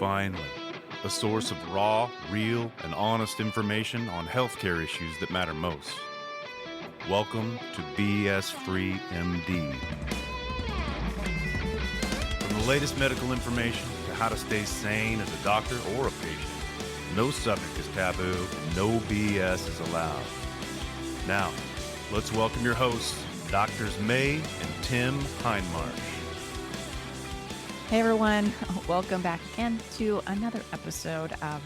finally, a source of raw, real, and honest information on healthcare issues that matter most. Welcome to BS Free MD. From the latest medical information to how to stay sane as a doctor or a patient, no subject is taboo, no BS is allowed. Now, let's welcome your hosts, Doctors May and Tim Hindmarsh. Hey everyone, welcome back again to another episode of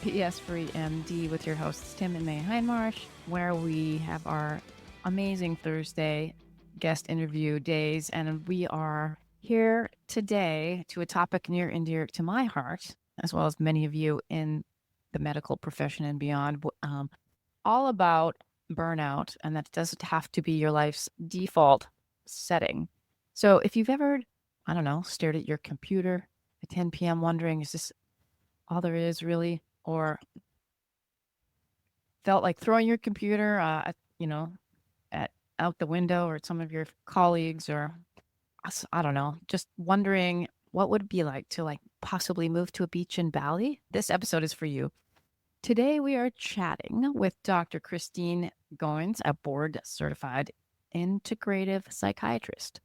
BS Free MD with your hosts Tim and May Hindmarsh, where we have our amazing Thursday guest interview days, and we are here today to a topic near and dear to my heart, as well as many of you in the medical profession and beyond, all about burnout, and that doesn't have to be your life's default setting. So if you've ever stared at your computer at 10 p.m. wondering, is this all there is really? Or felt like throwing your computer, out the window or at some of your colleagues, or just wondering what would it be like to possibly move to a beach in Bali? This episode is for you. Today we are chatting with Dr. Kristine Goins, a board-certified integrative psychiatrist.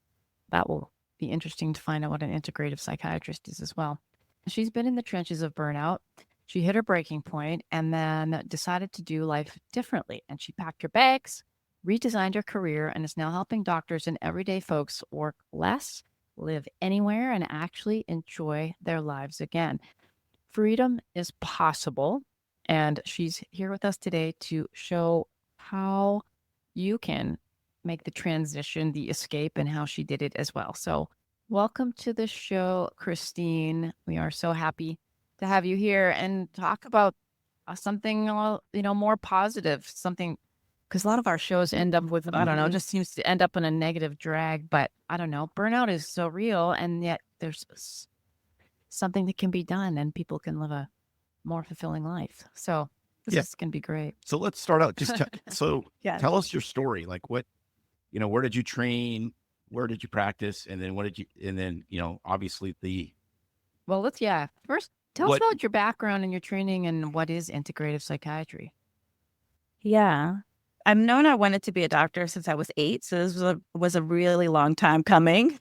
That will be interesting to find out what an integrative psychiatrist is as well. She's been in the trenches of burnout. She hit her breaking point and then decided to do life differently. And she packed her bags, redesigned her career, and is now helping doctors and everyday folks work less, live anywhere, and actually enjoy their lives again. Freedom is possible. And she's here with us today to show how you can make the transition, the escape, and how she did it as well. So welcome to the show, Kristine. We are so happy to have you here and talk about something, more positive, something, because a lot of our shows end up with, just seems to end up in a negative drag, but burnout is so real, and yet there's something that can be done and people can live a more fulfilling life. So this is going to be great. So let's start out. Tell us your story. Like where did you train? Where did you practice? And then obviously first tell us about your background and your training and what is integrative psychiatry. Yeah. I've known I wanted to be a doctor since I was 8. So this was a really long time coming.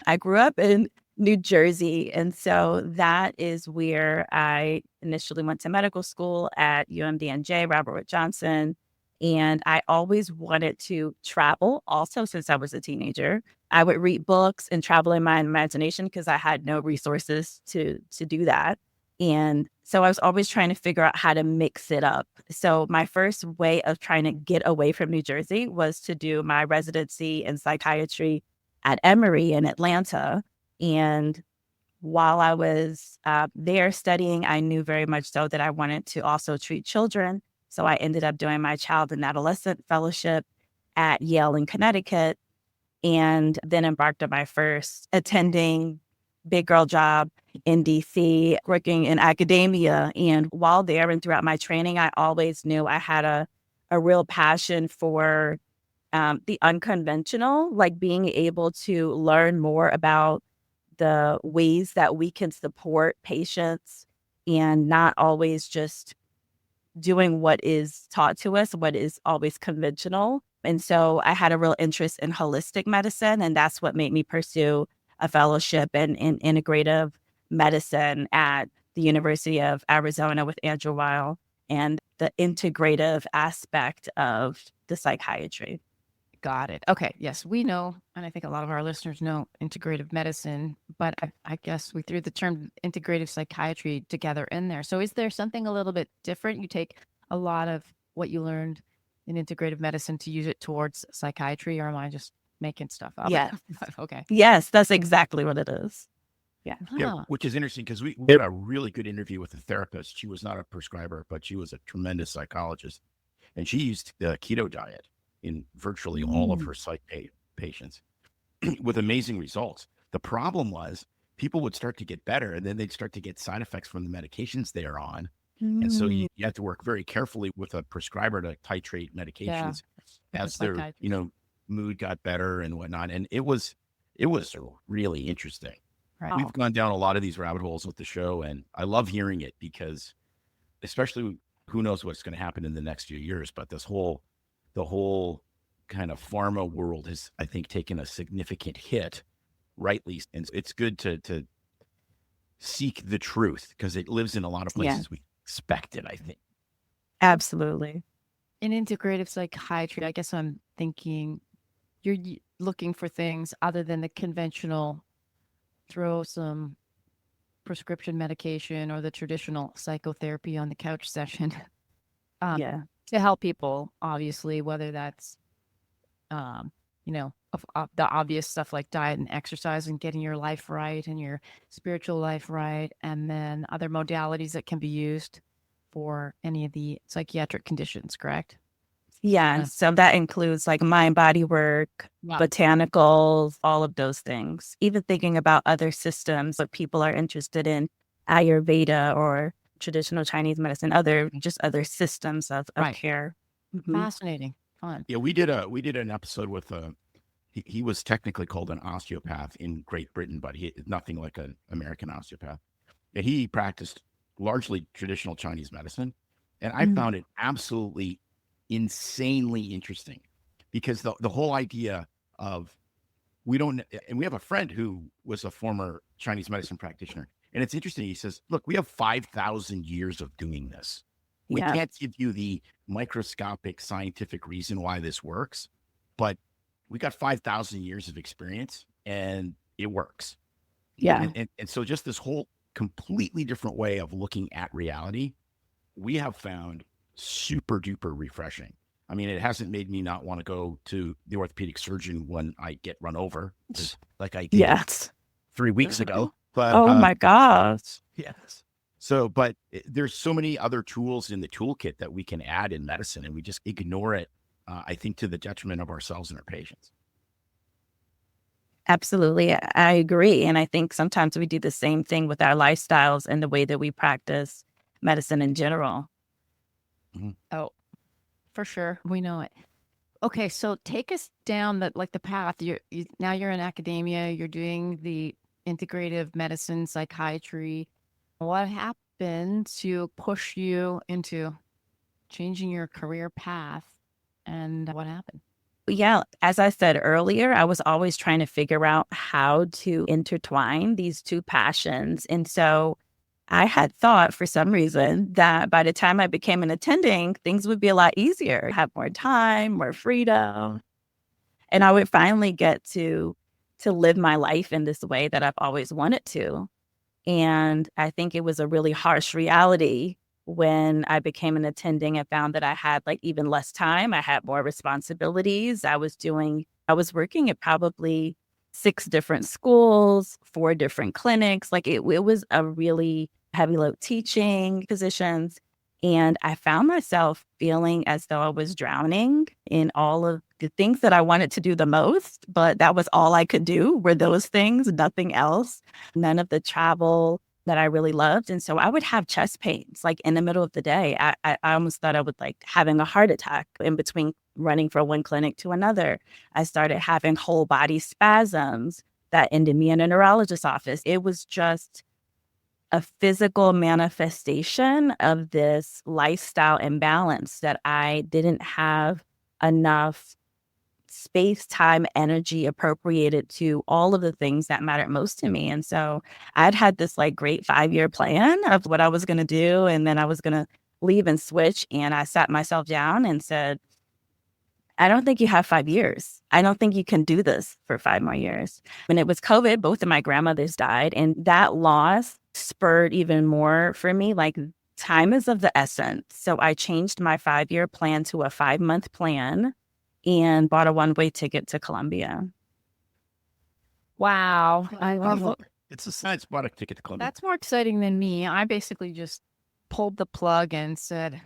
I grew up in New Jersey. And so that is where I initially went to medical school at UMDNJ, Robert Wood Johnson. And I always wanted to travel also since I was a teenager. I would read books and travel in my imagination because I had no resources to do that. And so I was always trying to figure out how to mix it up. So my first way of trying to get away from New Jersey was to do my residency in psychiatry at Emory in Atlanta. And while I was there studying, I knew very much so that I wanted to also treat children. So I ended up doing my child and adolescent fellowship at Yale in Connecticut, and then embarked on my first attending big girl job in DC, working in academia. And while there and throughout my training, I always knew I had a real passion for the unconventional, like being able to learn more about the ways that we can support patients and not always just doing what is taught to us, what is always conventional. And so I had a real interest in holistic medicine, and that's what made me pursue a fellowship in integrative medicine at the University of Arizona with Andrew Weil and the integrative aspect of the psychiatry. Got it. Okay. Yes, we know, and I think a lot of our listeners know integrative medicine, but I guess we threw the term integrative psychiatry together in there. So is there something a little bit different? You take a lot of what you learned in integrative medicine to use it towards psychiatry, or am I just making stuff up? Yeah. Okay. Yes, that's exactly what it is. Yeah. Yeah, which is interesting because we had a really good interview with a therapist. She was not a prescriber, but she was a tremendous psychologist. And she used the keto diet in virtually all of her psych patients with amazing results. The problem was people would start to get better, and then they'd start to get side effects from the medications they are on. And so you have to work very carefully with a prescriber to titrate medications as their, mood got better and whatnot. And it was really interesting. Right. We've gone down a lot of these rabbit holes with the show, and I love hearing it because, especially, who knows what's going to happen in the next few years, but the whole kind of pharma world has, I think, taken a significant hit, rightly, and it's good to seek the truth because it lives in a lot of Yeah, places we expect it, I think. absolutely. In integrative psychiatry, I guess I'm thinking you're looking for things other than the conventional throw some prescription medication or the traditional psychotherapy on the couch session um, Yeah. to help people, obviously, whether that's, um, the obvious stuff like diet and exercise and getting your life right and your spiritual life right, and then other modalities that can be used for any of the psychiatric conditions, correct? Yeah. Yeah. So that includes like mind body work, Yeah. botanicals, all of those things. Even thinking about other systems that people are interested in, Ayurveda or traditional Chinese medicine, other systems of Right. care. Mhm. Fascinating. Fun. Yeah, we did an episode with he was technically called an osteopath in Great Britain, but he nothing like an American osteopath. And he practiced largely traditional Chinese medicine, and I Mm. found it absolutely insanely interesting because the whole idea of we don't, and we have a friend who was a former Chinese medicine practitioner, and it's interesting. He says, "Look, we have 5,000 years of doing this. We Yeah. can't give you the microscopic scientific reason why this works, but we got 5,000 years of experience, and it works." Yeah. And so just this whole completely different way of looking at reality, we have found super duper refreshing. I mean, it hasn't made me not want to go to the orthopedic surgeon when I get run over, like I did Yes. 3 weeks ago. But Oh my gosh. yes. So, but there's so many other tools in the toolkit that we can add in medicine, and we just ignore it. I think to the detriment of ourselves and our patients. Absolutely. I agree. And I think sometimes we do the same thing with our lifestyles and the way that we practice medicine in general. Oh, for sure. We know it. Okay, so take us down the path. Now you're in academia, you're doing the integrative medicine, psychiatry. What happened to push you into changing your career path and what happened? Yeah, as I said earlier, I was always trying to figure out how to intertwine these two passions. And so I had thought for some reason that by the time I became an attending, things would be a lot easier, have more time, more freedom. And I would finally get to live my life in this way that I've always wanted to. And I think it was a really harsh reality when I became an attending and found that I had like even less time. I had more responsibilities. I was working at probably 6 different schools, 4 different clinics. Like it was a really heavy load teaching positions. And I found myself feeling as though I was drowning in all of the things that I wanted to do the most, but that was all I could do were those things, nothing else, none of the travel that I really loved. And so I would have chest pains like in the middle of the day. I almost thought I would like having a heart attack in between running from one clinic to another. I started having whole body spasms that ended me in a neurologist's office. It was just a physical manifestation of this lifestyle imbalance that I didn't have enough space, time, energy appropriated to all of the things that mattered most to me. And so I'd had this like great 5-year plan of what I was going to do. And then I was going to leave and switch. And I sat myself down and said, I don't think you have 5 years. I don't think you can do this for 5 more years. When it was COVID, both of my grandmothers died. And that loss spurred even more for me. Like time is of the essence. So I changed my 5-year plan to a 5-month plan and bought a one-way ticket to Colombia. Wow. I love it. It's a science product ticket to Columbia. That's more exciting than me. I basically just pulled the plug and said,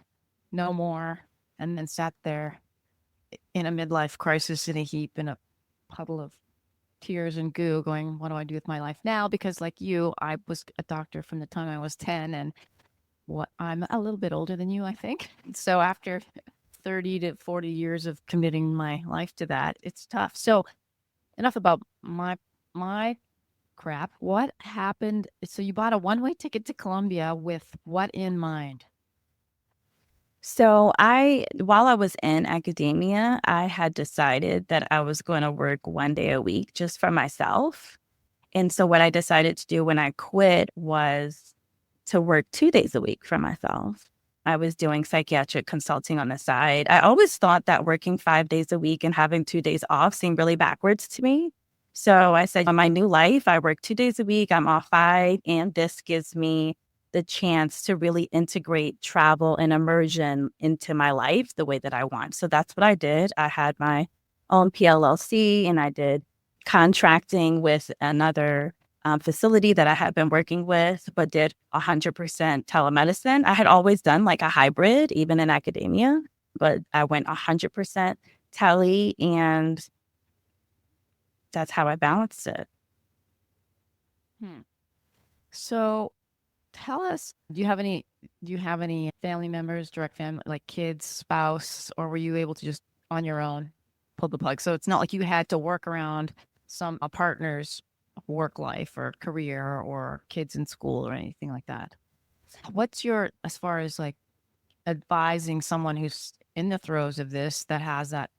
no more, and then sat there in a midlife crisis in a heap in a puddle of tears and goo going, what do I do with my life now? Because like you, I was a doctor from the time I was 10 and I'm a little bit older than you, I think. So after 30 to 40 years of committing my life to that, it's tough. So enough about my crap. What happened? So you bought a one-way ticket to Colombia with what in mind? So while I was in academia, I had decided that I was going to work 1 day a week just for myself. And so what I decided to do when I quit was to work 2 days a week for myself. I was doing psychiatric consulting on the side. I always thought that working 5 days a week and having 2 days off seemed really backwards to me. So I said, in my new life, I work 2 days a week, I'm off 5, and this gives me the chance to really integrate travel and immersion into my life the way that I want. So that's what I did. I had my own PLLC and I did contracting with another facility that I had been working with, but did 100% telemedicine. I had always done like a hybrid, even in academia, but I went 100% tele, and that's how I balanced it. So tell us, do you have any family members, direct family, like kids, spouse, or were you able to just on your own pull the plug? So it's not like you had to work around a partner's work life or career or kids in school or anything like that. What's your, as far as like advising someone who's in the throes of this that has that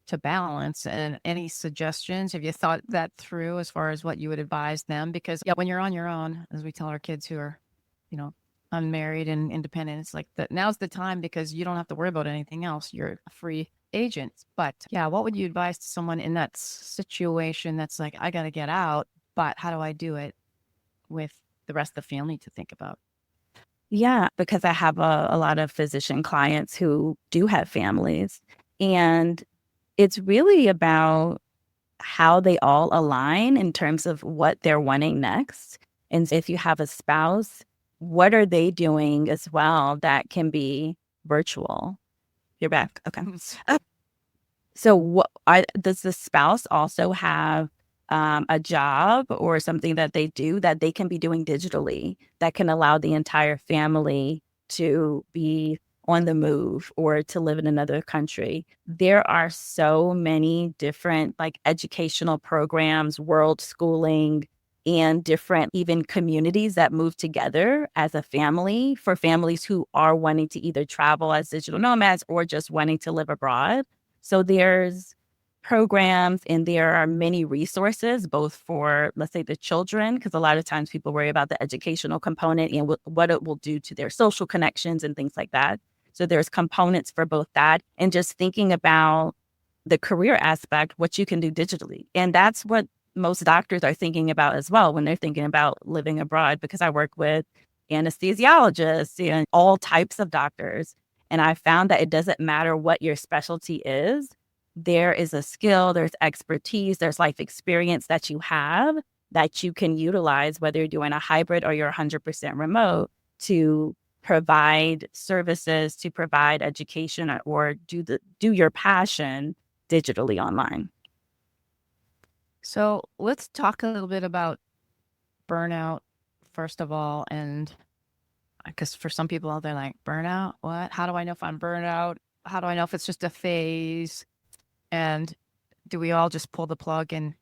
to balance, and any suggestions? Have you thought that through as far as what you would advise them? Because when you're on your own, as we tell our kids who are, unmarried and independent, it's like that now's the time because you don't have to worry about anything else. You're a free agent. But what would you advise to someone in that situation that's like, I got to get out, but how do I do it with the rest of the family to think about? Yeah, because I have a lot of physician clients who do have families, and it's really about how they all align in terms of what they're wanting next. And if you have a spouse, what are they doing as well that can be virtual? You're back. Okay. So does the spouse also have a job or something that they do that they can be doing digitally that can allow the entire family to be on the move or to live in another country? There are so many different like educational programs, world schooling, and different even communities that move together as a family for families who are wanting to either travel as digital nomads or just wanting to live abroad. So there's programs and there are many resources, both for, let's say, the children, because a lot of times people worry about the educational component and what it will do to their social connections and things like that. So there's components for both that and just thinking about the career aspect, what you can do digitally. And that's what most doctors are thinking about as well when they're thinking about living abroad, because I work with anesthesiologists and all types of doctors. And I found that it doesn't matter what your specialty is. There is a skill, there's expertise, there's life experience that you have that you can utilize, whether you're doing a hybrid or you're 100% remote, to provide services, to provide education, or do your passion digitally online. So let's talk a little bit about burnout, first of all. And because for some people out there, like, burnout, what? How do I know if I'm burnt out? How do I know if it's just a phase? And do we all just pull the plug and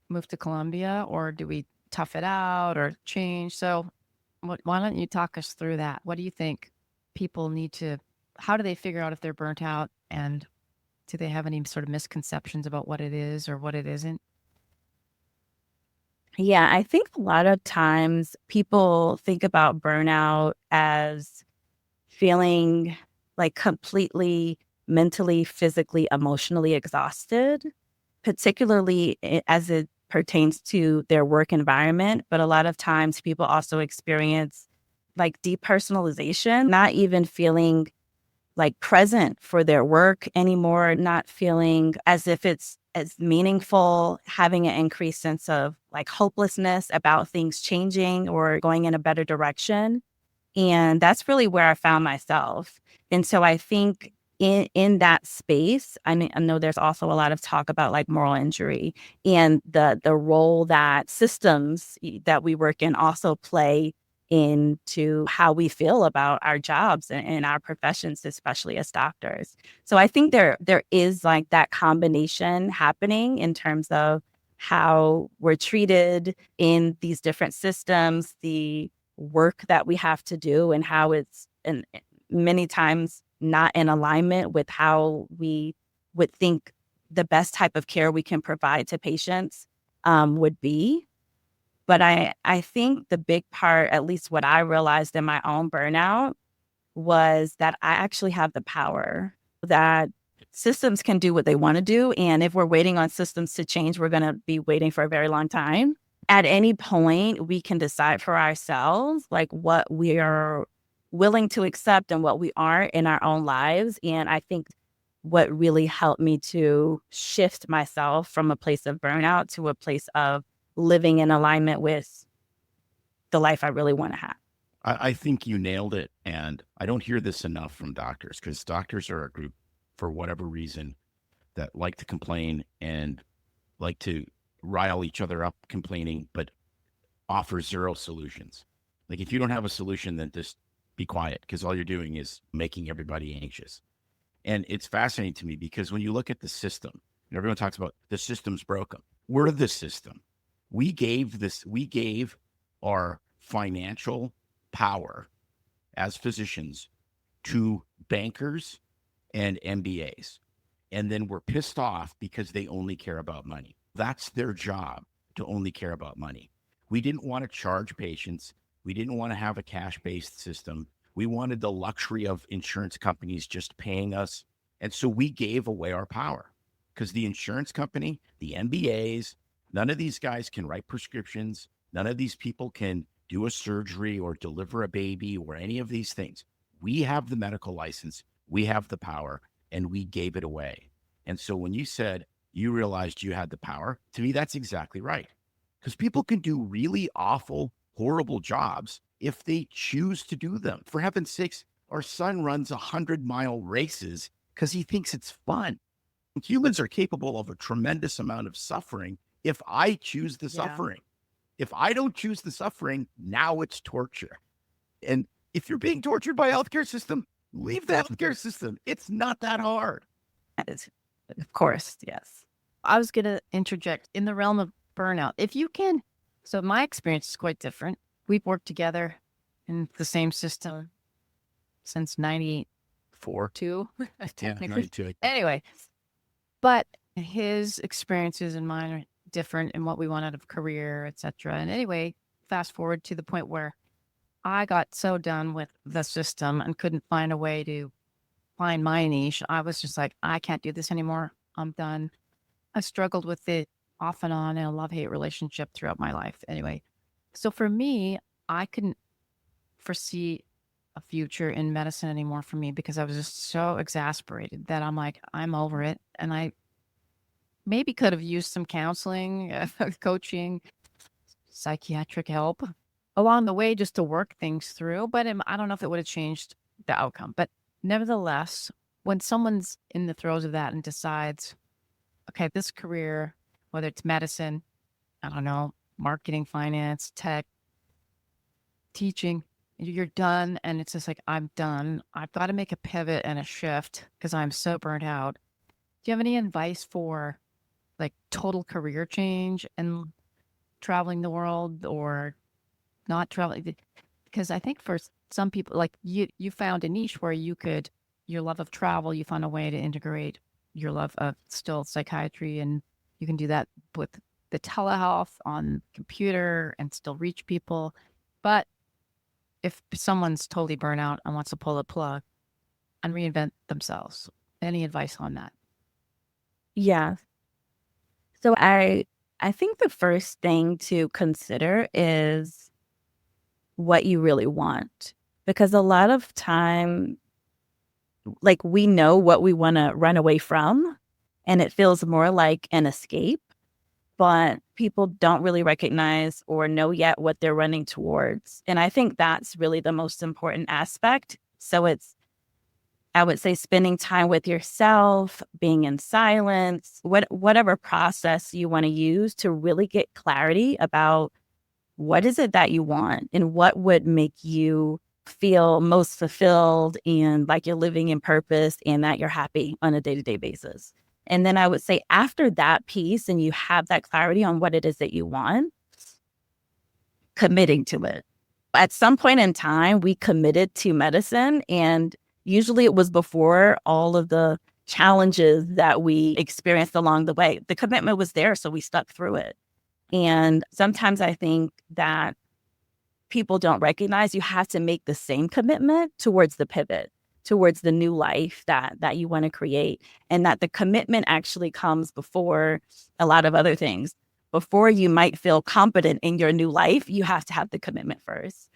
move to Colombia, or do we tough it out or change? So why don't you talk us through that? What do you think people need to, how do they figure out if they're burnt out, and do they have any sort of misconceptions about what it is or what it isn't? Yeah, I think a lot of times people think about burnout as feeling like completely mentally, physically, emotionally exhausted, particularly as it pertains to their work environment. But a lot of times people also experience like depersonalization, not even feeling like present for their work anymore, not feeling as if it's as meaningful, having an increased sense of like hopelessness about things changing or going in a better direction. And that's really where I found myself. And so I think in that space, I know there's also a lot of talk about like moral injury and the role that systems that we work in also play into how we feel about our jobs and our professions, especially as doctors. So I think there is like that combination happening in terms of how we're treated in these different systems, the work that we have to do, and how it's and many times not in alignment with how we would think the best type of care we can provide to patients would be. But I think the big part, at least what I realized in my own burnout, was that I actually have the power, that systems can do what they want to do. And if we're waiting on systems to change, we're going to be waiting for a very long time. At any point, we can decide for ourselves, like what we are willing to accept and what we aren't in our own lives. And I think what really helped me to shift myself from a place of burnout to a place of living in alignment with the life I really want to have. I think you nailed it. And I don't hear this enough from doctors, because doctors are a group, for whatever reason, that like to complain and like to rile each other up complaining, but offer zero solutions. Like, if you don't have a solution, then just be quiet, because all you're doing is making everybody anxious. And it's fascinating to me, because when you look at the system, and everyone talks about the system's broken. We're the system. We gave our financial power as physicians to bankers and MBAs. And then we're pissed off because they only care about money. That's their job, to only care about money. We didn't want to charge patients. We didn't want to have a cash-based system. We wanted the luxury of insurance companies just paying us. And so we gave away our power, because the insurance company, the MBAs, none of these guys can write prescriptions. None of these people can do a surgery or deliver a baby or any of these things. We have the medical license. We have the power, and we gave it away. And so when you said you realized you had the power, to me, that's exactly right. Because people can do really awful, horrible jobs if they choose to do them. For heaven's sakes, our son runs 100-mile races because he thinks it's fun. Humans are capable of a tremendous amount of suffering if I choose the suffering. If I don't choose the suffering, now it's torture. And if you're being tortured by a healthcare system, leave the healthcare system. It's not that hard. Of course, yes. I was going to interject in the realm of burnout. If you can, so my experience is quite different. We've worked together in the same system since 4. 92. Yeah, 92. Anyway, but his experiences and mine are different in what we want out of career, etc. And anyway, fast forward to the point where I got so done with the system and couldn't find a way to find my niche. I was just like, I can't do this anymore. I'm done. I struggled with it off and on in a love-hate relationship throughout my life. Anyway, so for me, I couldn't foresee a future in medicine anymore for me, because I was just so exasperated that I'm like, I'm over it. And I maybe could have used some counseling, coaching, psychiatric help along the way just to work things through. But I don't know if it would have changed the outcome. But nevertheless, when someone's in the throes of that and decides, okay, this career, whether it's medicine, I don't know, marketing, finance, tech, teaching, you're done. And it's just like, I'm done. I've got to make a pivot and a shift because I'm so burnt out. Do you have any advice for like total career change and traveling the world, or not traveling? Because I think for some people, like you found a niche where you could, your love of travel, you found a way to integrate your love of still psychiatry, and you can do that with the telehealth on computer and still reach people. But if someone's totally burnt out and wants to pull a plug and reinvent themselves, any advice on that? Yeah. So I think the first thing to consider is what you really want, because a lot of time, like, we know what we want to run away from, and it feels more like an escape, but people don't really recognize or know yet what they're running towards. And I think that's really the most important aspect. So it's, I would say, spending time with yourself, being in silence, whatever process you want to use to really get clarity about what is it that you want and what would make you feel most fulfilled and like you're living in purpose and that you're happy on a day-to-day basis. And then I would say after that piece and you have that clarity on what it is that you want, committing to it. At some point in time, we committed to medicine, and usually it was before all of the challenges that we experienced along the way. The commitment was there, so we stuck through it. And sometimes I think that people don't recognize you have to make the same commitment towards the pivot, towards the new life that you want to create, and that the commitment actually comes before a lot of other things. Before you might feel competent in your new life, you have to have the commitment first.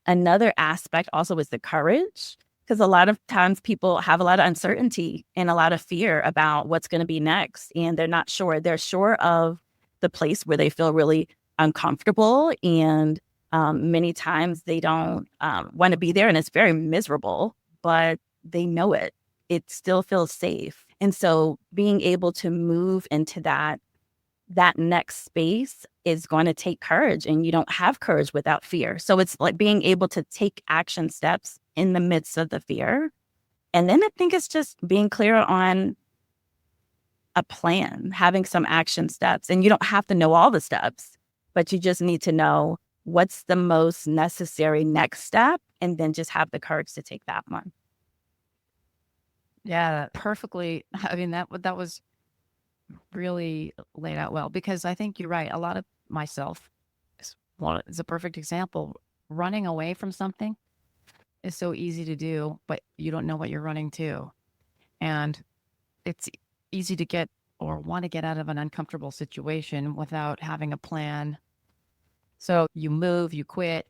Another aspect also is the courage, because a lot of times people have a lot of uncertainty and a lot of fear about what's going to be next, and they're not sure. They're sure of the place where they feel really uncomfortable, and many times they don't want to be there, and it's very miserable, but they know it. It still feels safe. And so being able to move into that next space is going to take courage, and you don't have courage without fear. So it's like being able to take action steps in the midst of the fear. And then I think it's just being clear on a plan, having some action steps. And you don't have to know all the steps, but you just need to know what's the most necessary next step, and then just have the courage to take that one. Yeah, perfectly. I mean, that was really laid out well, because I think you're right. A lot of myself is a perfect example. Running away from something is so easy to do, but you don't know what you're running to. And it's easy to get or want to get out of an uncomfortable situation without having a plan. So you move, you quit,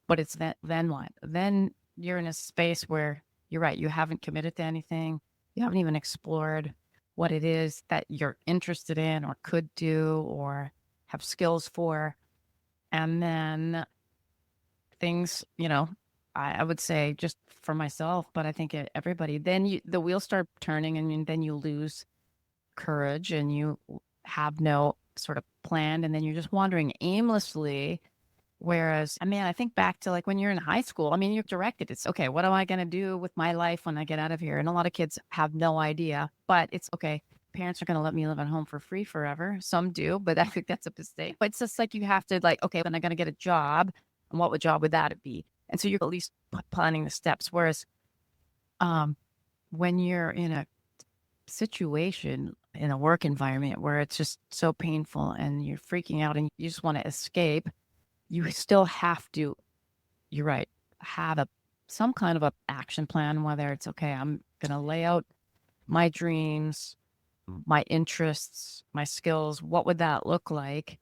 but it's then what? Then you're in a space where you're right. You haven't committed to anything. You haven't even explored what it is that you're interested in or could do or have skills for. And then things, I would say just for myself, but I think everybody, then the wheels start turning, and then you lose courage and you have no sort of plan. And then you're just wandering aimlessly. Whereas, I think back to like when you're in high school, you're directed. It's okay, what am I going to do with my life when I get out of here? And a lot of kids have no idea, but it's okay. Parents are going to let me live at home for free forever. Some do, but I think that's a mistake. But it's just like you have to okay, then I'm going to get a job. And what job would that be? And so you're at least planning the steps. Whereas when you're in a situation, in a work environment where it's just so painful and you're freaking out and you just want to escape, you still have to, you're right, have some kind of a action plan, whether it's, okay, I'm going to lay out my dreams, my interests, my skills. What would that look like?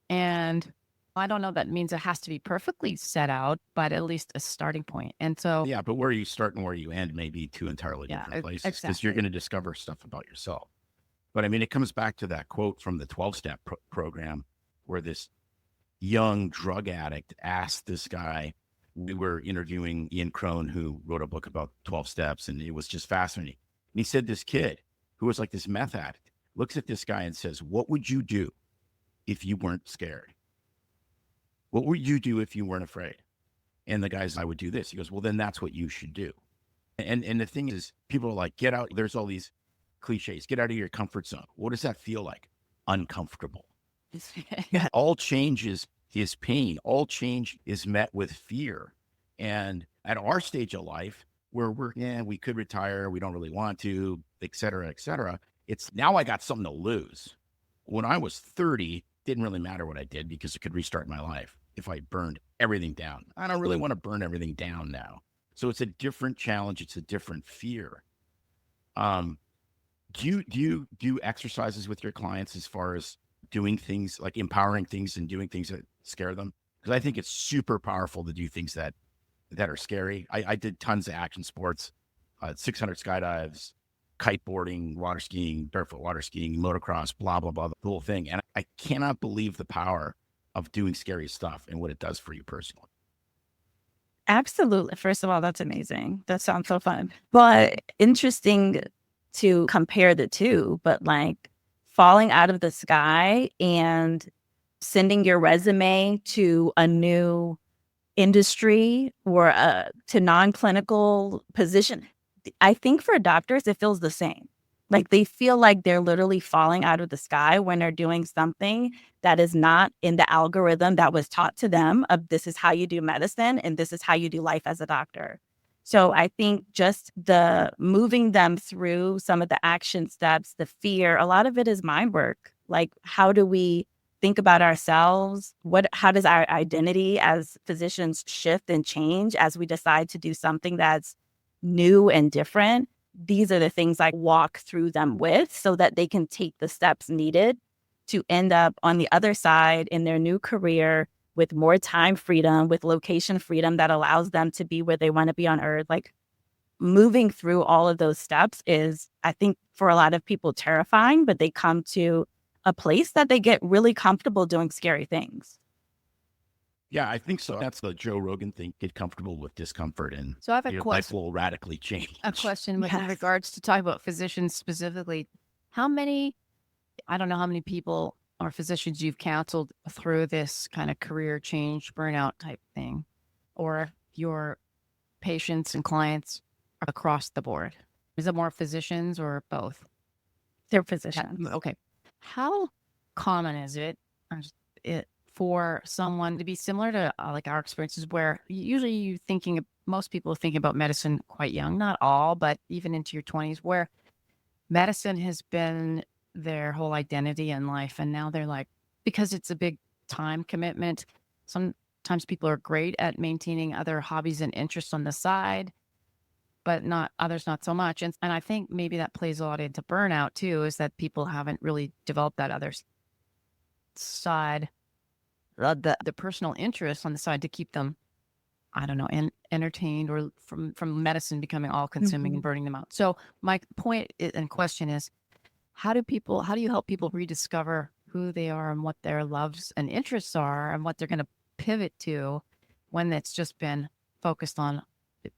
And I don't know that means it has to be perfectly set out, but at least a starting point. And so, yeah, but where you start and where you end may be two entirely different places, because exactly. you're going to discover stuff about yourself. But it comes back to that quote from the 12-step program, where this young drug addict asked this guy. We were interviewing Ian Crone, who wrote a book about 12 steps, and it was just fascinating. And he said this kid who was like this meth addict looks at this guy and says, "What would you do if you weren't scared? What would you do if you weren't afraid?" And the guy's, "I would do this." He goes, "Well, then that's what you should do." And the thing is, people are like, get out. There's all these cliches. Get out of your comfort zone. What does that feel like? Uncomfortable. All change is pain. All change is met with fear. And at our stage of life, where we could retire, we don't really want to, et cetera, it's now I got something to lose. When I was 30, didn't really matter what I did, because it could restart my life if I burned everything down. I don't really want to burn everything down now. So it's a different challenge. It's a different fear. Do you do exercises with your clients as far as doing things like empowering things and doing things that scare them? Because I think it's super powerful to do things that are scary. I did tons of action sports, 600 skydives, kiteboarding, water skiing, barefoot water skiing, motocross, blah, blah, blah, the whole thing. And I cannot believe the power of doing scary stuff and what it does for you personally. Absolutely. First of all, that's amazing. That sounds so fun. But interesting to compare the two, but like falling out of the sky and sending your resume to a new industry or to non-clinical position. I think for doctors, it feels the same. Like they feel like they're literally falling out of the sky when they're doing something that is not in the algorithm that was taught to them of this is how you do medicine and this is how you do life as a doctor. So I think just the moving them through some of the action steps, the fear, a lot of it is mind work. Like how do we think about ourselves? How does our identity as physicians shift and change as we decide to do something that's new and different? These are the things I walk through them with so that they can take the steps needed to end up on the other side in their new career with more time freedom, with location freedom that allows them to be where they want to be on earth. Like moving through all of those steps is, I think, for a lot of people terrifying, but they come to a place that they get really comfortable doing scary things. Yeah, I think so. That's the Joe Rogan thing. Get comfortable with discomfort, and So I have a your life question. will radically change. A question with in Yes. regards to talking about physicians specifically. How many, I don't know how many people or physicians you've counseled through this kind of career change, burnout type thing, or your patients and clients across the board? Is it more physicians or both? They're physicians. Okay. How common is it for someone to be similar to like our experiences where usually most people are thinking about medicine quite young, not all, but even into your 20s, where medicine has been their whole identity in life. And now they're like, because it's a big time commitment, sometimes people are great at maintaining other hobbies and interests on the side, but not others, not so much. And I think maybe that plays a lot into burnout too, is that people haven't really developed that other side, the personal interest on the side to keep them, I don't know, entertained, or from medicine becoming all consuming and burning them out. So my point and question is, how do you help people rediscover who they are and what their loves and interests are and what they're going to pivot to when it's just been focused on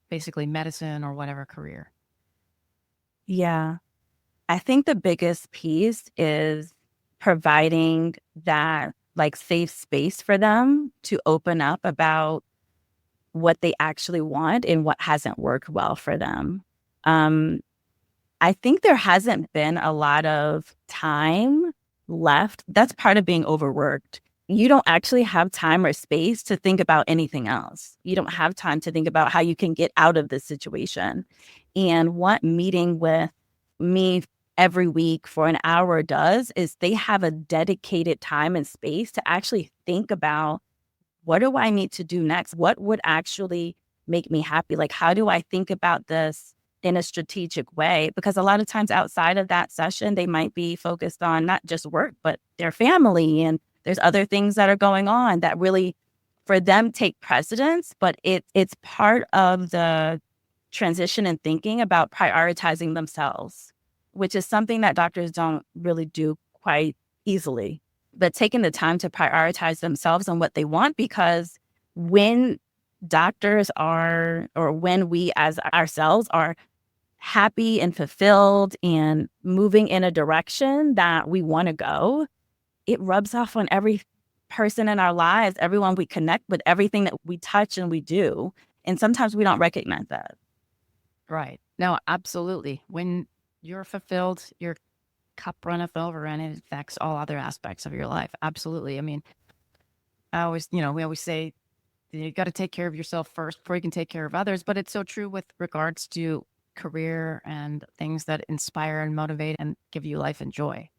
basically medicine or whatever career? Yeah. I think the biggest piece is providing that like safe space for them to open up about what they actually want and what hasn't worked well for them. I think there hasn't been a lot of time left. That's part of being overworked. You don't actually have time or space to think about anything else. You don't have time to think about how you can get out of this situation. And what meeting with me every week for an hour does is they have a dedicated time and space to actually think about, what do I need to do next? What would actually make me happy? Like, how do I think about this in a strategic way? Because a lot of times outside of that session, they might be focused on not just work, but their family. And there's other things that are going on that really, for them, take precedence. But it's part of the transition and thinking about prioritizing themselves, which is something that doctors don't really do quite easily. But taking the time to prioritize themselves and what they want, because when doctors are, or when we as ourselves are happy and fulfilled and moving in a direction that we want to go, it rubs off on every person in our lives, everyone we connect with, everything that we touch and we do. And sometimes we don't recognize that. Right. No, absolutely. When you're fulfilled, your cup runneth over and it affects all other aspects of your life. Absolutely. I mean, we always say you got to take care of yourself first before you can take care of others. But it's so true with regards to career and things that inspire and motivate and give you life and joy.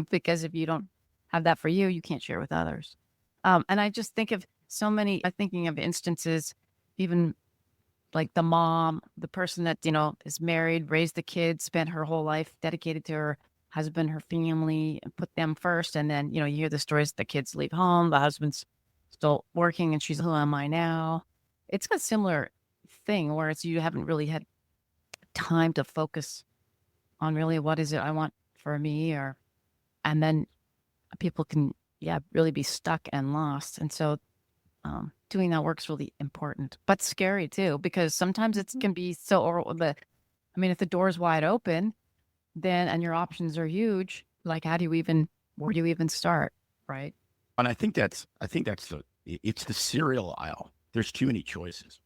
Because if you don't have that for you, you can't share with others. And I just think of I'm thinking of instances, even like the mom, the person that, is married, raised the kids, spent her whole life dedicated to her husband, her family, and put them first. And then, you hear the stories, the kids leave home, the husband's still working and she's, who am I now? It's a similar thing where you haven't really had time to focus on really what is it I want for me, and then people can, really be stuck and lost. And so doing that work's really important, but scary too, because sometimes it can be so, if the door's wide open, and your options are huge, like where do you even start? Right. And I think it's the cereal aisle. There's too many choices.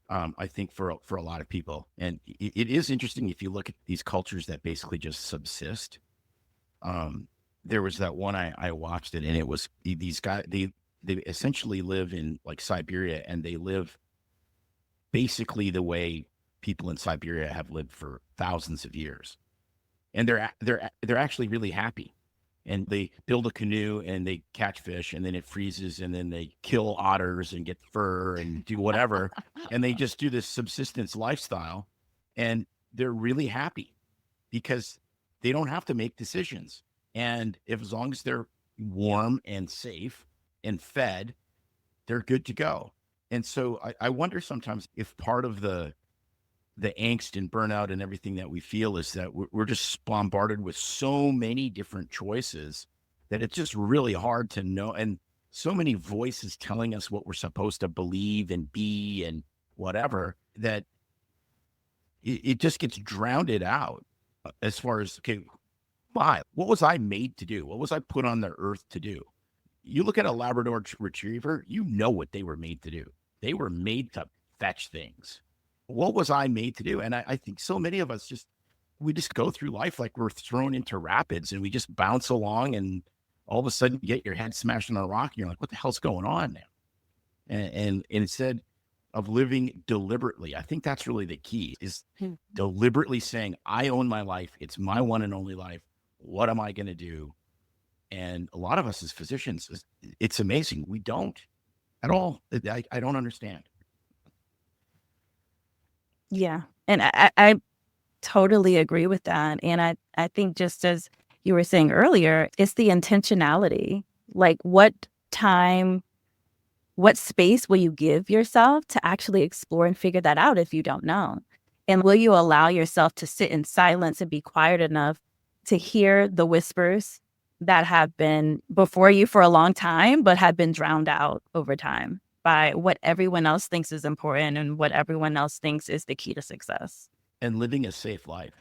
I think for a lot of people. And it is interesting if you look at these cultures that basically just subsist. There was that one I watched it, and it was these guys, they essentially live in like Siberia, and they live basically the way people in Siberia have lived for thousands of years. And they're actually really happy. And they build a canoe and they catch fish, and then it freezes, and then they kill otters and get fur and do whatever. And they just do this subsistence lifestyle, and they're really happy because they don't have to make decisions. And as long as they're warm and safe and fed, they're good to go. And so I wonder sometimes if part of the angst and burnout and everything that we feel is that we're just bombarded with so many different choices that it's just really hard to know. And so many voices telling us what we're supposed to believe and be and whatever, that it just gets drowned out as far as, okay, why? What was I made to do? What was I put on the earth to do? You look at a Labrador retriever, you know what they were made to do. They were made to fetch things. What was I made to do? And I think so many of us we just go through life like we're thrown into rapids, and we just bounce along, and all of a sudden you get your head smashed on a rock, and you're like, what the hell's going on now? And instead of living deliberately, I think that's really the key, is deliberately saying, I own my life. It's my one and only life. What am I going to do? And a lot of us as physicians, it's amazing. We don't at all. I don't understand. Yeah. And I totally agree with that. And I think, just as you were saying earlier, it's the intentionality. Like, what time, what space will you give yourself to actually explore and figure that out if you don't know? And will you allow yourself to sit in silence and be quiet enough to hear the whispers that have been before you for a long time, but have been drowned out over time by what everyone else thinks is important and what everyone else thinks is the key to success? And living a safe life.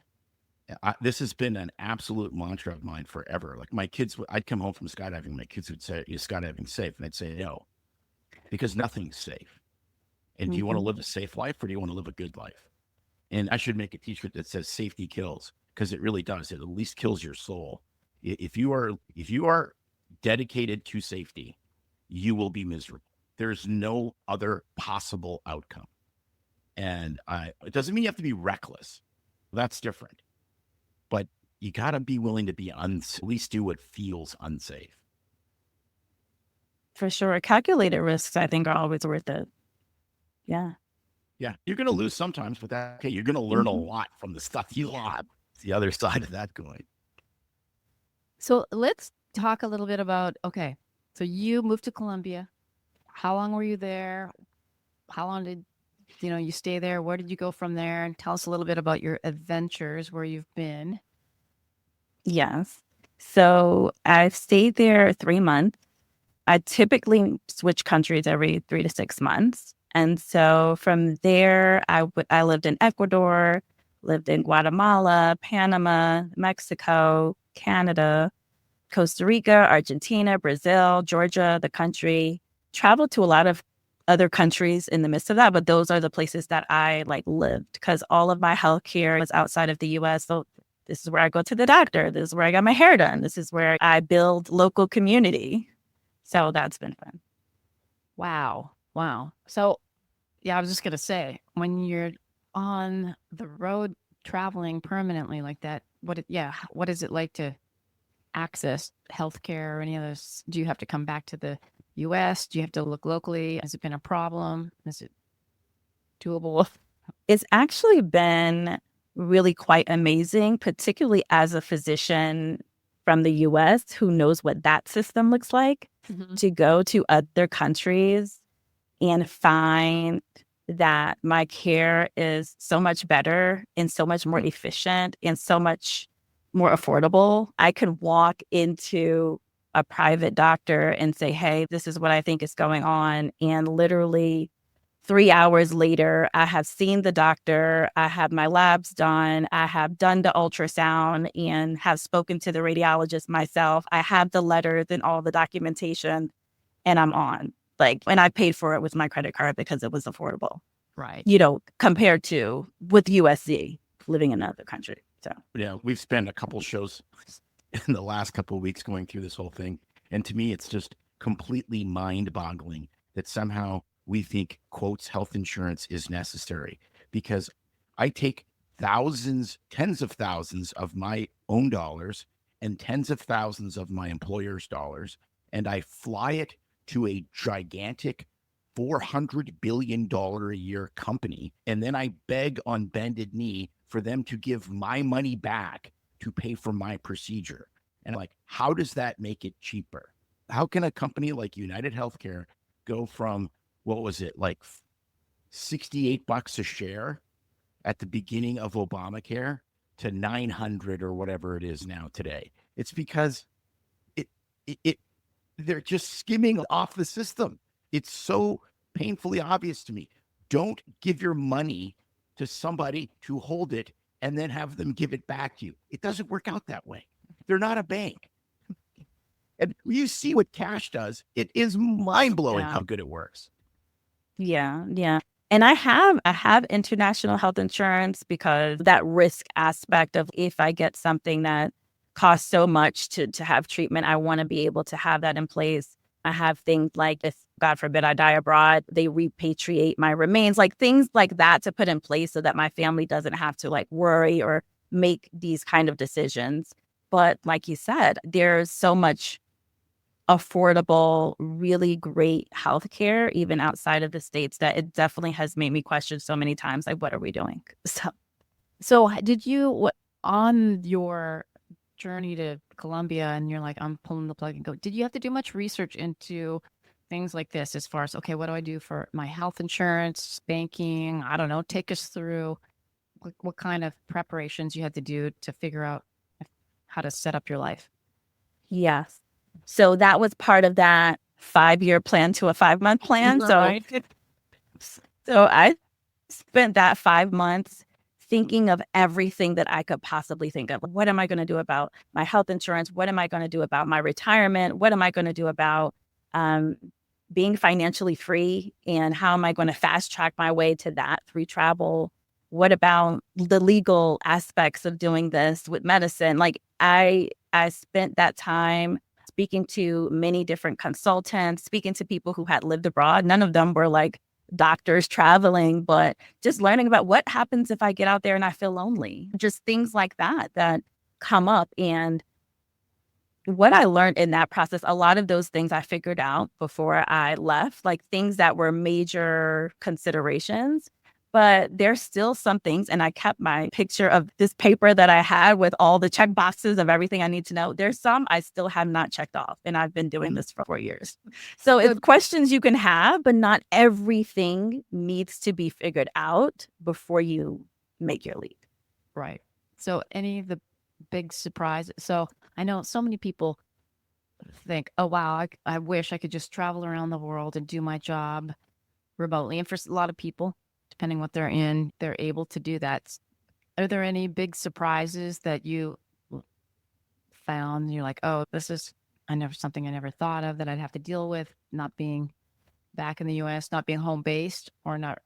This has been an absolute mantra of mine forever. Like, my kids, I'd come home from skydiving, my kids would say, is skydiving safe? And I'd say no, because nothing's safe. And do you want to live a safe life, or do you want to live a good life? And I should make a t-shirt that says safety kills, because it really does. It at least kills your soul. If you are dedicated to safety, you will be miserable. There's no other possible outcome. And it doesn't mean you have to be reckless. That's different. But you got to be willing to be at least do what feels unsafe. For sure. Calculated risks, I think, are always worth it. Yeah. Yeah. You're going to lose sometimes, but okay, you're going to learn a lot from the stuff you lost. It's the other side of that coin. So let's talk a little bit about, okay, so you moved to Colombia. How long were you there? How long did you stay there? Where did you go from there? And tell us a little bit about your adventures, where you've been. Yes. So I've stayed there 3 months. I typically switch countries every 3 to 6 months. And so from there, I lived in Ecuador, lived in Guatemala, Panama, Mexico, Canada, Costa Rica, Argentina, Brazil, Georgia, the country. Traveled to a lot of other countries in the midst of that, but those are the places that I lived, because all of my healthcare was outside of the US. So this is where I go to the doctor. This is where I got my hair done. This is where I build local community. So that's been fun. Wow. So, yeah, I was just going to say, when you're on the road traveling permanently like that, what is it like to access healthcare or any of those? Do you have to come back to the US? Do you have to look locally? Has it been a problem? Is it doable? It's actually been really quite amazing, particularly as a physician from the US who knows what that system looks like, to go to other countries and find that my care is so much better and so much more efficient and so much more affordable. I could walk into a private doctor and say, hey, this is what I think is going on. And literally 3 hours later, I have seen the doctor, I have my labs done, I have done the ultrasound and have spoken to the radiologist myself. I have the letters and all the documentation, and I'm on. And I paid for it with my credit card because it was affordable. Right. Compared to with USD living in another country. So Yeah, we've spent a couple shows in the last couple of weeks going through this whole thing. And to me, it's just completely mind-boggling that somehow we think, quotes, health insurance is necessary, because I take thousands, tens of thousands of my own dollars and tens of thousands of my employer's dollars, and I fly it to a gigantic $400 billion a year company. And then I beg on bended knee for them to give my money back to pay for my procedure. And I'm like, how does that make it cheaper? How can a company like United Healthcare go from, what was it, like $68 a share at the beginning of Obamacare to 900 or whatever it is now today? It's because they're just skimming off the system. It's so painfully obvious to me. Don't give your money to somebody to hold it and then have them give it back to you. It doesn't work out that way. They're not a bank. And you see what cash does. It is mind-blowing how good it works. yeah. And I have international health insurance because that risk aspect of if I get something that costs so much to have treatment, I want to be able to have that in place. I have things like, if God forbid I die abroad, they repatriate my remains, like things like that to put in place so that my family doesn't have to like worry or make these kind of decisions. But like you said, there's so much affordable, really great healthcare, even outside of the States, that it definitely has made me question so many times, like, what are we doing? So did you, on your journey to Colombia, and you're like, I'm pulling the plug and go, did you have to do much research into things like this as far as, okay, what do I do for my health insurance, banking? I don't know. Take us through what kind of preparations you had to do to figure out how to set up your life. Yes. So that was part of that 5-year plan to a 5-month plan. Right. So I spent that 5 months thinking of everything that I could possibly think of. What am I going to do about my health insurance? What am I going to do about my retirement? What am I going to do about being financially free? And how am I going to fast track my way to that through travel? What about the legal aspects of doing this with medicine? Like I spent that time speaking to many different consultants, speaking to people who had lived abroad. None of them were like doctors traveling, but just learning about what happens if I get out there and I feel lonely. Just things like that come up. And what I learned in that process, a lot of those things I figured out before I left, like things that were major considerations. But there's still some things, and I kept my picture of this paper that I had with all the check boxes of everything I need to know. There's some I still have not checked off, and I've been doing this for 4 years. So it's questions you can have, but not everything needs to be figured out before you make your leap. Right. So any of the big surprises? So I know so many people think, oh, wow, I wish I could just travel around the world and do my job remotely. And for a lot of people, depending what they're in, they're able to do that. Are there any big surprises that you found? You're like, oh, this is something I never thought of that I'd have to deal with, not being back in the US, not being home based, or not.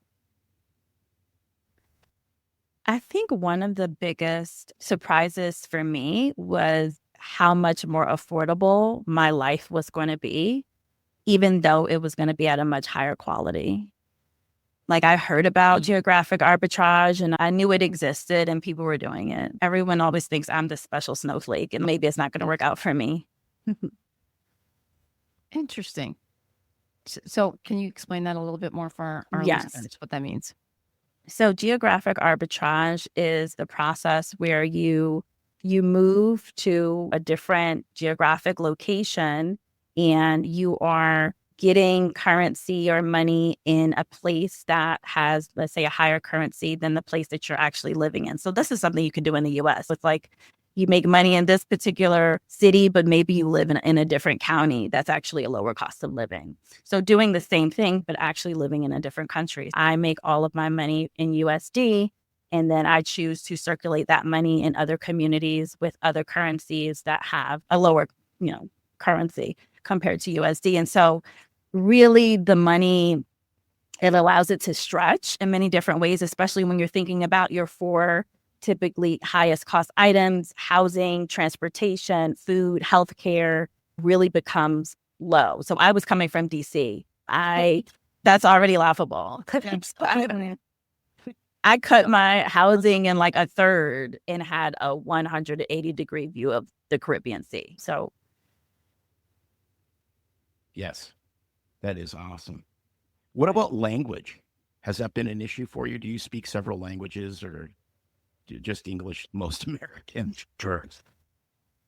I think one of the biggest surprises for me was how much more affordable my life was going to be, even though it was going to be at a much higher quality. Like I heard about geographic arbitrage and I knew it existed and people were doing it. Everyone always thinks I'm the special snowflake and maybe it's not going to work out for me. Interesting. So can you explain that a little bit more for our Yes. listeners, what that means? So geographic arbitrage is the process where you move to a different geographic location and you are getting currency or money in a place that has, let's say, a higher currency than the place that you're actually living in. So this is something you can do in the US. It's like you make money in this particular city, but maybe you live in a different county that's actually a lower cost of living. So doing the same thing, but actually living in a different country. I make all of my money in USD, and then I choose to circulate that money in other communities with other currencies that have a lower, currency compared to USD. And so really the money It allows it to stretch in many different ways, especially when you're thinking about your 4 typically highest cost items: housing, transportation, food, healthcare really becomes low. So I was coming from DC. That's already laughable. I cut my housing in like a third and had a 180-degree view of the Caribbean Sea. So Yes, that is awesome. What about language? Has that been an issue for you? Do you speak several languages, or just English, most Americans? Sure.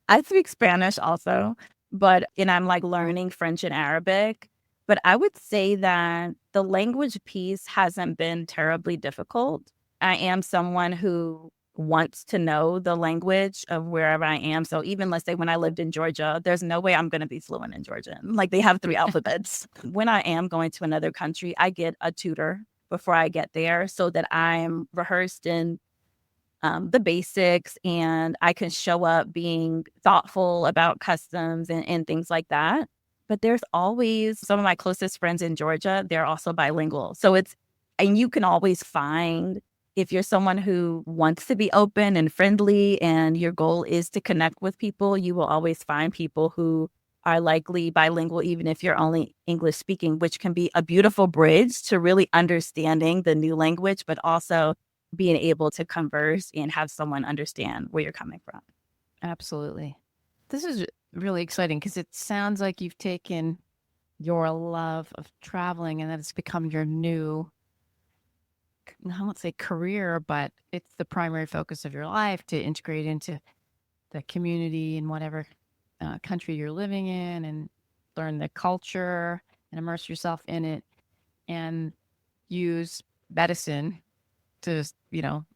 I speak Spanish also, and I'm like learning French and Arabic. But I would say that the language piece hasn't been terribly difficult. I am someone who wants to know the language of wherever I am. So even, let's say, when I lived in Georgia, there's no way I'm going to be fluent in Georgian. Like, they have 3 alphabets. When I am going to another country, I get a tutor before I get there so that I'm rehearsed in the basics, and I can show up being thoughtful about customs and things like that. But there's always some of my closest friends in Georgia, they're also bilingual. And you can always find, if you're someone who wants to be open and friendly and your goal is to connect with people, you will always find people who are likely bilingual, even if you're only English speaking, which can be a beautiful bridge to really understanding the new language, but also being able to converse and have someone understand where you're coming from. Absolutely. This is really exciting because it sounds like you've taken your love of traveling and that it's become your new, I won't say career, but it's the primary focus of your life to integrate into the community in whatever country you're living in and learn the culture and immerse yourself in it and use medicine to,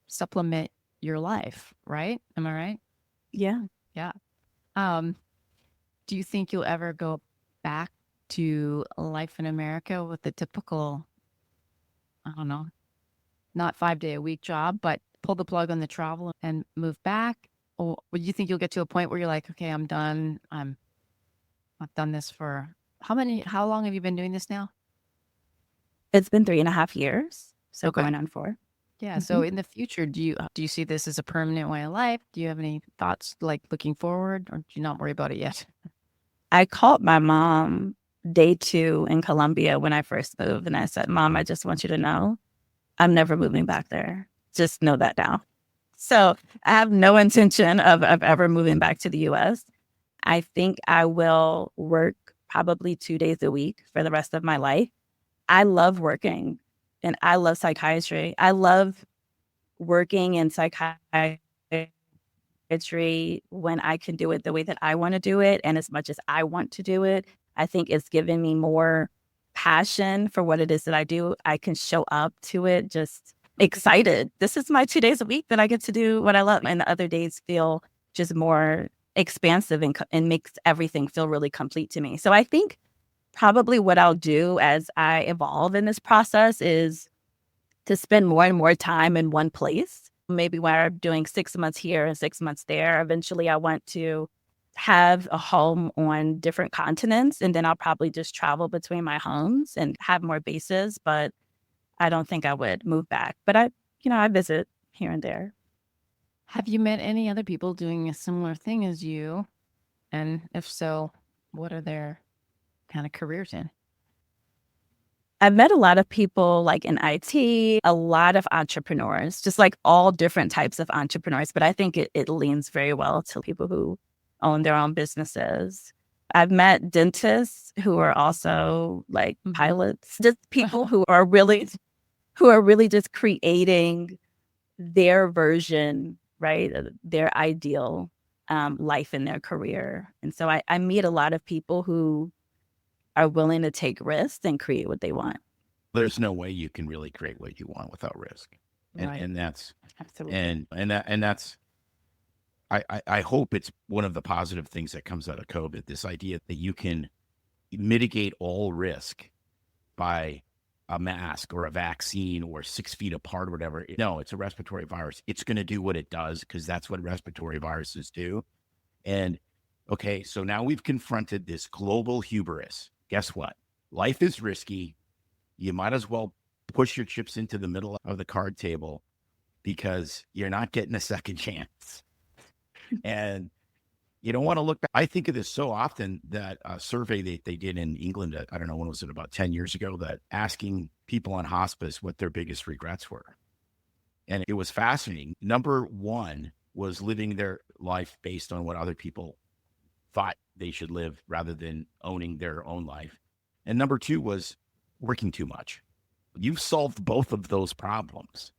supplement your life, right? Am I right? Yeah. Yeah. Do you think you'll ever go back to life in America with the typical, I don't know, not 5-day-a-week job, but pull the plug on the travel and move back? Or do you think you'll get to a point where you're like, okay, I'm done. I've done this for how long have you been doing this now? It's been 3.5 years. So Okay. going on 4. Yeah. So in the future, do you see this as a permanent way of life? Do you have any thoughts like looking forward, or do you not worry about it yet? I called my mom day 2 in Colombia when I first moved, and I said, "Mom, I just want you to know I'm never moving back there. Just know that now." So I have no intention of ever moving back to the US. I think I will work probably 2 days a week for the rest of my life. I love working, and I love psychiatry. I love working in psychiatry when I can do it the way that I want to do it and as much as I want to do it. I think it's given me more passion for what it is that I do. I can show up to it just excited. This is my 2 days a week that I get to do what I love, and the other days feel just more expansive and makes everything feel really complete to me. So I think probably what I'll do as I evolve in this process is to spend more and more time in one place. Maybe where I'm doing 6 months here and 6 months there. Eventually, I want to have a home on different continents, and then I'll probably just travel between my homes and have more bases. But I don't think I would move back. But I visit here and there. Have you met any other people doing a similar thing as you? And if so, what are their kind of careers in? I've met a lot of people like in IT, a lot of entrepreneurs, just like all different types of entrepreneurs. But I think it leans very well to people who own their own businesses. I've met dentists who are also like pilots, just people who are really just creating their version, right? Their ideal life in their career. And so I meet a lot of people who are willing to take risks and create what they want. There's no way you can really create what you want without risk. Right. And that's, Absolutely. and that's, I hope it's one of the positive things that comes out of COVID, this idea that you can mitigate all risk by a mask or a vaccine or 6 feet apart or whatever. No, it's a respiratory virus. It's going to do what it does because that's what respiratory viruses do. And okay, so now we've confronted this global hubris. Guess what? Life is risky. You might as well push your chips into the middle of the card table because you're not getting a second chance. And you don't want to look back. I think of this so often that a survey they did in England, I don't know, when was it, about 10 years ago, that asking people on hospice what their biggest regrets were. And it was fascinating. Number one was living their life based on what other people thought they should live rather than owning their own life. And number two was working too much. You've solved both of those problems.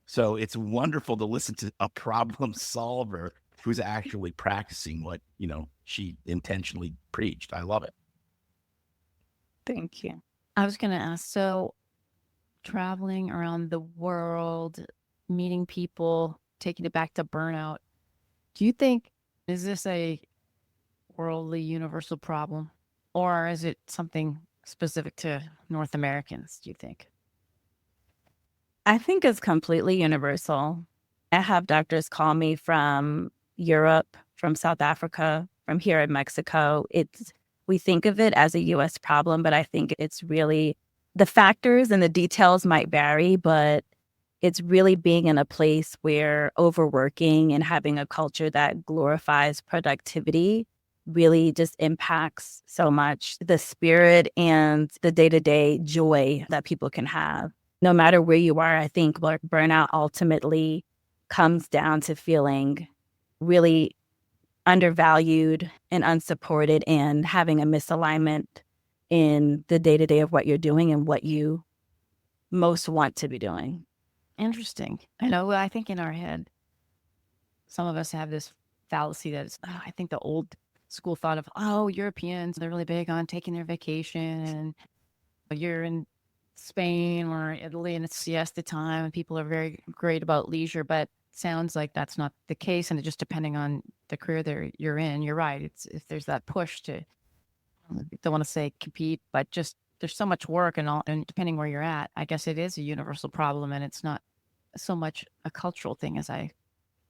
So it's wonderful to listen to a problem solver who's actually practicing what, she intentionally preached. I love it. Thank you. I was going to ask, so traveling around the world, meeting people, taking it back to burnout, do you think, is this a worldly universal problem, or is it something specific to North Americans, do you think? I think it's completely universal. I have doctors call me from Europe, from South Africa, from here in Mexico. We think of it as a U.S. problem, but I think it's really, the factors and the details might vary, but it's really being in a place where overworking and having a culture that glorifies productivity really just impacts so much the spirit and the day-to-day joy that people can have. No matter where you are, I think burnout ultimately comes down to feeling really undervalued and unsupported and having a misalignment in the day-to-day of what you're doing and what you most want to be doing. Interesting. I know, I think in our head, some of us have this fallacy that is, I think the old school thought of, Europeans, they're really big on taking their vacation, and you're in Spain or Italy and it's siesta time and people are very great about leisure, but sounds like that's not the case. And just depending on the career you're in, you're right. It's if there's that push to, I don't want to say compete, but just there's so much work and depending where you're at, I guess it is a universal problem and it's not so much a cultural thing as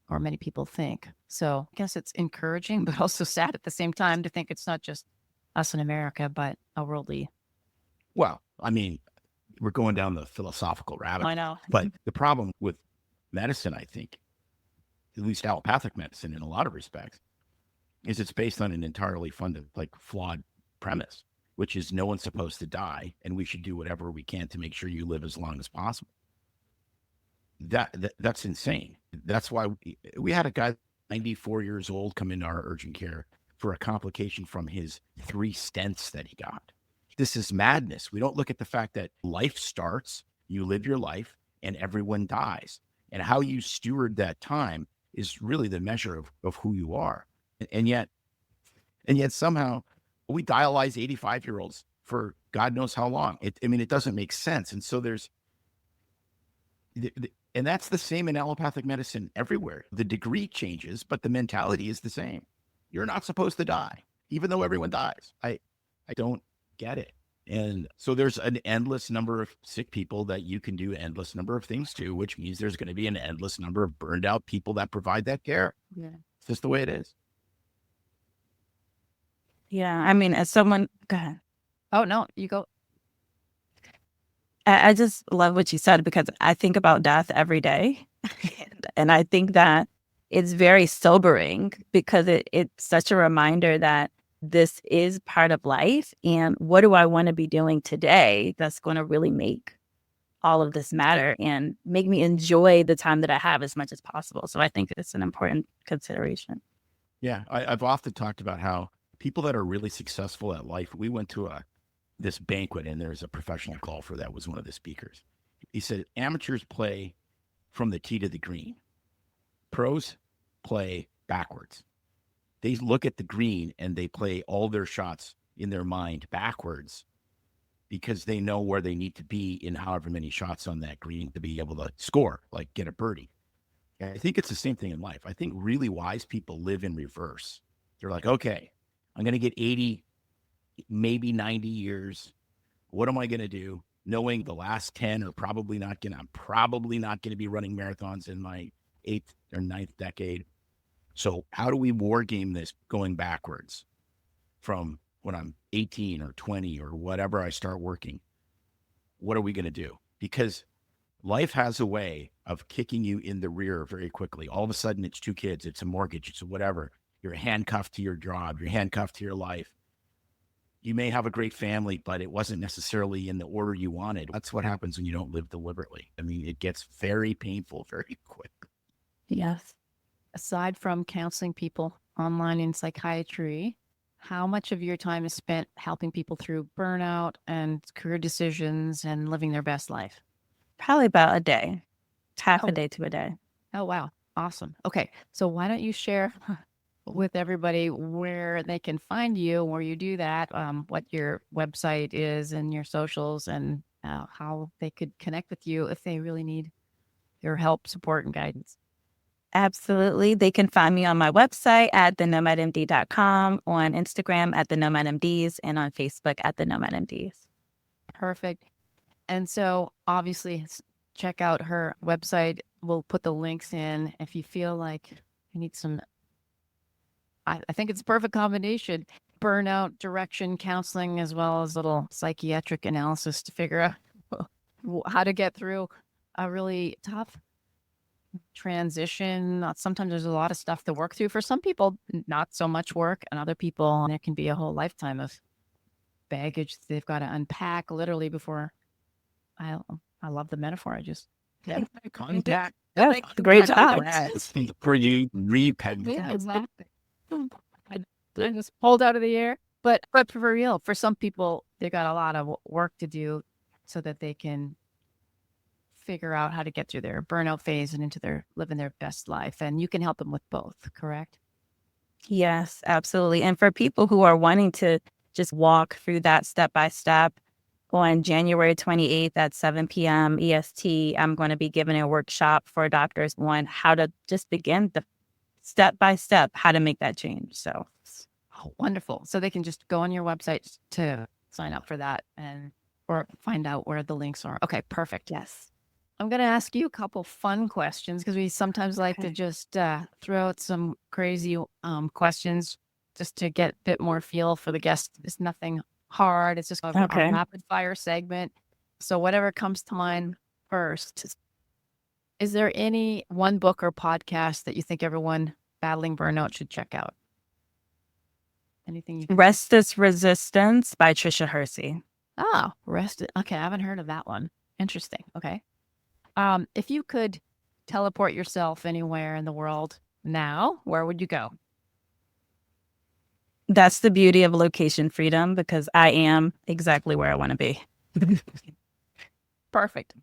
or many people think. So I guess it's encouraging, but also sad at the same time to think it's not just us in America, but a worldly. Well, I mean, we're going down the philosophical rabbit hole. I know. But the problem with medicine, I think, at least allopathic medicine in a lot of respects, is it's based on an entirely flawed premise, which is no one's supposed to die, and we should do whatever we can to make sure you live as long as possible. That's insane. That's why we had a guy 94 years old come into our urgent care for a complication from his 3 stents that he got. This is madness. We don't look at the fact that life starts, you live your life, and everyone dies. And how you steward that time is really the measure of who you are. And yet somehow we dialyze 85-year-olds for God knows how long. It doesn't make sense. And so and that's the same in allopathic medicine everywhere. The degree changes, but the mentality is the same. You're not supposed to die, even though everyone dies. I don't get it. And so there's an endless number of sick people that you can do an endless number of things to, which means there's going to be an endless number of burned out people that provide that care. Yeah. It's just the way it is. Yeah. I mean, as someone, go ahead. Oh, no, you go. I just love what you said because I think about death every day. And I think that it's very sobering because it's such a reminder that this is part of life. And what do I want to be doing today that's going to really make all of this matter and make me enjoy the time that I have as much as possible? So I think it's an important consideration. Yeah. I've often talked about how people that are really successful at life, we went to this banquet and there's a professional golfer that was one of the speakers. He said, amateurs play from the tee to the green. Pros play backwards. They look at the green and they play all their shots in their mind backwards because they know where they need to be in however many shots on that green to be able to score, like get a birdie. And I think it's the same thing in life. I think really wise people live in reverse. They're like, okay, I'm going to get 80, maybe 90 years. What am I going to do? Knowing the last 10 are I'm probably not going to be running marathons in my 8th or 9th decade. So how do we war game this going backwards from when I'm 18 or 20 or whatever I start working? What are we going to do? because life has a way of kicking you in the rear very quickly. All of a sudden, it's 2 kids, it's a mortgage, it's whatever. You're handcuffed to your job, you're handcuffed to your life. You may have a great family, but it wasn't necessarily in the order you wanted. That's what happens when you don't live deliberately. I mean, it gets very painful very quick. Yes. Aside from counseling people online in psychiatry, how much of your time is spent helping people through burnout and career decisions and living their best life? Probably about a day, half Oh. a day to a day. Oh, wow. Awesome. Okay. So why don't you share with everybody where they can find you, where you do that, what your website is and your socials, and how they could connect with you if they really need your help, support, and guidance. Absolutely. They can find me on my website at thenomadmd.com, on Instagram at the Nomad MDs, and on Facebook at the Nomad MDs. Perfect. And so obviously check out her website. We'll put the links in if you feel like you need some. I think it's a perfect combination. Burnout, direction, counseling, as well as little psychiatric analysis to figure out how to get through a really tough transition. Sometimes there's a lot of stuff to work through. For some people, not so much work, and other people, there can be a whole lifetime of baggage they've got to unpack literally before. I love the metaphor. I just Contact. That's a great job. For you, repent. Yeah, exactly. I just pulled out of the air. But for real, for some people, they got a lot of work to do so that they can figure out how to get through their burnout phase and into their living their best life. And you can help them with both, correct? Yes, absolutely. And for people who are wanting to just walk through that step by step, on January 28th at 7 p.m. EST, I'm going to be giving a workshop for doctors on how to just begin the step by step, how to make that change. So, wonderful. So they can just go on your website to sign up for that or find out where the links are. Okay, perfect. yes. I'm going to ask you a couple fun questions because we sometimes like to just throw out some crazy questions just to get a bit more feel for the guest. It's nothing hard. It's just a rapid fire segment. So whatever comes to mind first. Is there any one book or podcast that you think everyone battling burnout should check out? Anything you Restless Resistance by Tricia Hersey. Oh, Okay, I haven't heard of that one. Interesting. Okay. If you could teleport yourself anywhere in the world now, where would you go? That's the beauty of location freedom, because I am exactly where I want to be. Perfect.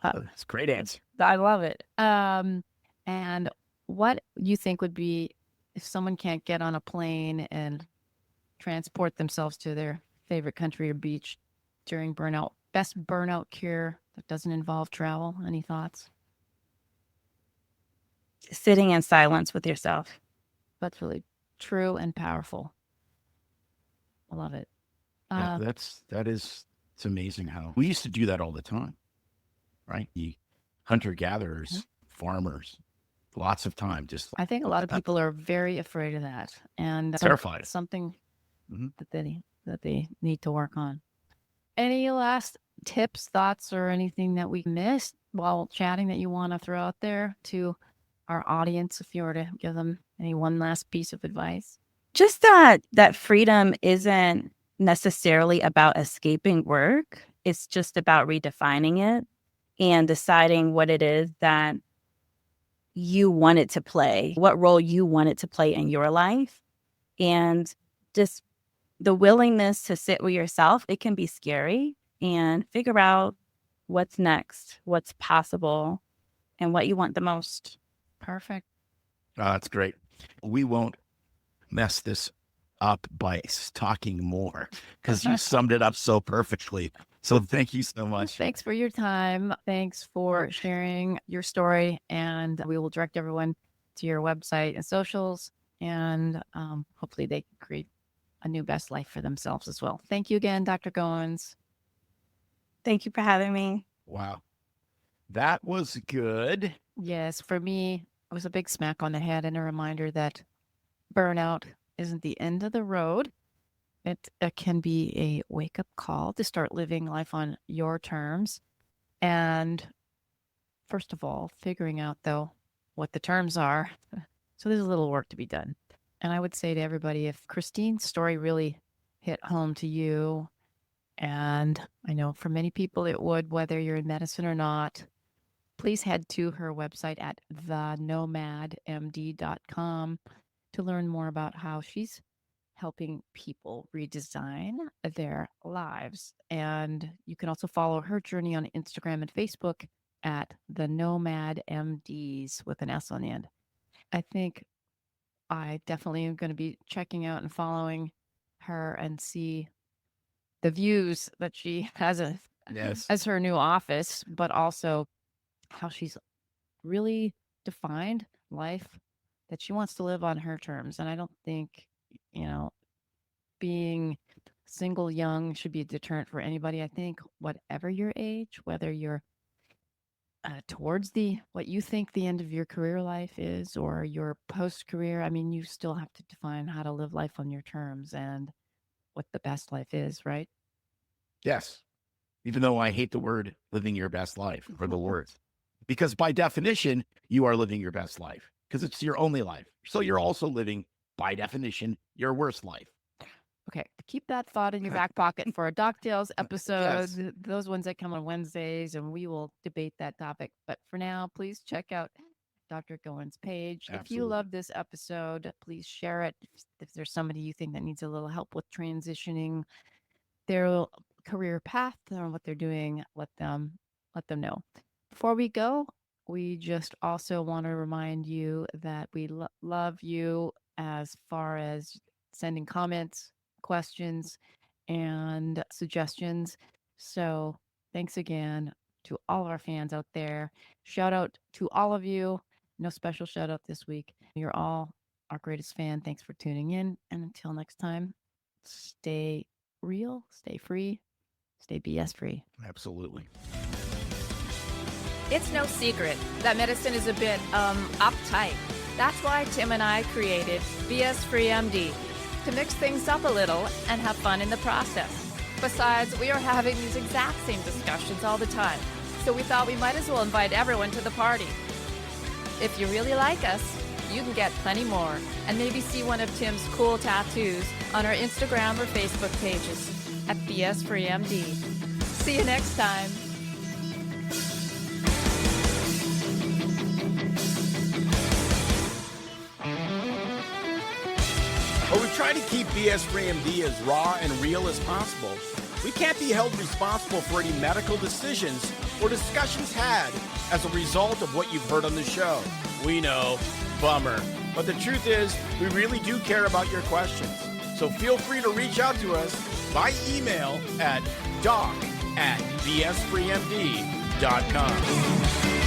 That's a great answer. I love it. And what you think would be if someone can't get on a plane and transport themselves to their favorite country or beach during burnout? Best burnout cure that doesn't involve travel. Any thoughts? Sitting in silence with yourself. That's really true and powerful. I love it. It's amazing how we used to do that all the time, right? The hunter-gatherers, farmers, lots of time. I think a lot of people are very afraid of that, and terrified. Something that they need to work on. Any last tips, thoughts, or anything that we missed while chatting that you want to throw out there to our audience, if you were to give them any one last piece of advice? Just that freedom isn't necessarily about escaping work. It's just about redefining it and deciding what it is that you want it to play, what role you want it to play in your life. And just the willingness to sit with yourself. It can be scary, and figure out what's next, what's possible, and what you want the most. Perfect. That's great. We won't mess this up by talking more because you summed it up so perfectly. So thank you so much. Thanks for your time. Thanks for sharing your story. And we will direct everyone to your website and socials. And hopefully they can create a new best life for themselves as well. Thank you again, Dr. Goins. Thank you for having me. Wow. That was good. Yes, for me, it was a big smack on the head and a reminder that burnout isn't the end of the road. It can be a wake-up call to start living life on your terms And first of all, figuring out, though, what the terms are. So there's a little work to be done. And I would say to everybody, if Kristine's story really hit home to you, and I know for many people it would, whether you're in medicine or not, please head to her website at thenomadmd.com to learn more about how she's helping people redesign their lives. And you can also follow her journey on Instagram and Facebook at the Nomad MDs with an S on the end. I think I definitely am going to be checking out and following her and see the views that she has as her new office, but also how she's really defined life that she wants to live on her terms. And I don't think, being single young should be a deterrent for anybody. I think whatever your age, whether you're towards what you think the end of your career life is or your post-career, I mean, you still have to define how to live life on your terms and what the best life is, right? Yes. Even though I hate the word living your best life or the words, because by definition, you are living your best life because it's your only life. So you're also living, by definition, your worst life. Okay, keep that thought in your back pocket for a DocTales episode, those ones that come on Wednesdays, and we will debate that topic. But for now, please check out Dr. Goins' page. Absolutely. If you love this episode, please share it. If there's somebody you think that needs a little help with transitioning their career path or what they're doing, let them know. Before we go, we just also want to remind you that we love you as far as sending comments, questions, and suggestions. So thanks again to all our fans out there. Shout out to all of you. No special shout out this week. You're all our greatest fan. Thanks for tuning in. And until next time, stay real, stay free, stay BS free. Absolutely. It's no secret that medicine is a bit uptight. That's why Tim and I created BS Free MD, to mix things up a little and have fun in the process. Besides, we are having these exact same discussions all the time, so we thought we might as well invite everyone to the party. If you really like us, you can get plenty more and maybe see one of Tim's cool tattoos on our Instagram or Facebook pages at BS Free MD. See you next time. While we try to keep BS Free MD as raw and real as possible, we can't be held responsible for any medical decisions or discussions had as a result of what you've heard on the show. We know, bummer. But the truth is, we really do care about your questions. So feel free to reach out to us by email at doc@bsfreemd.com.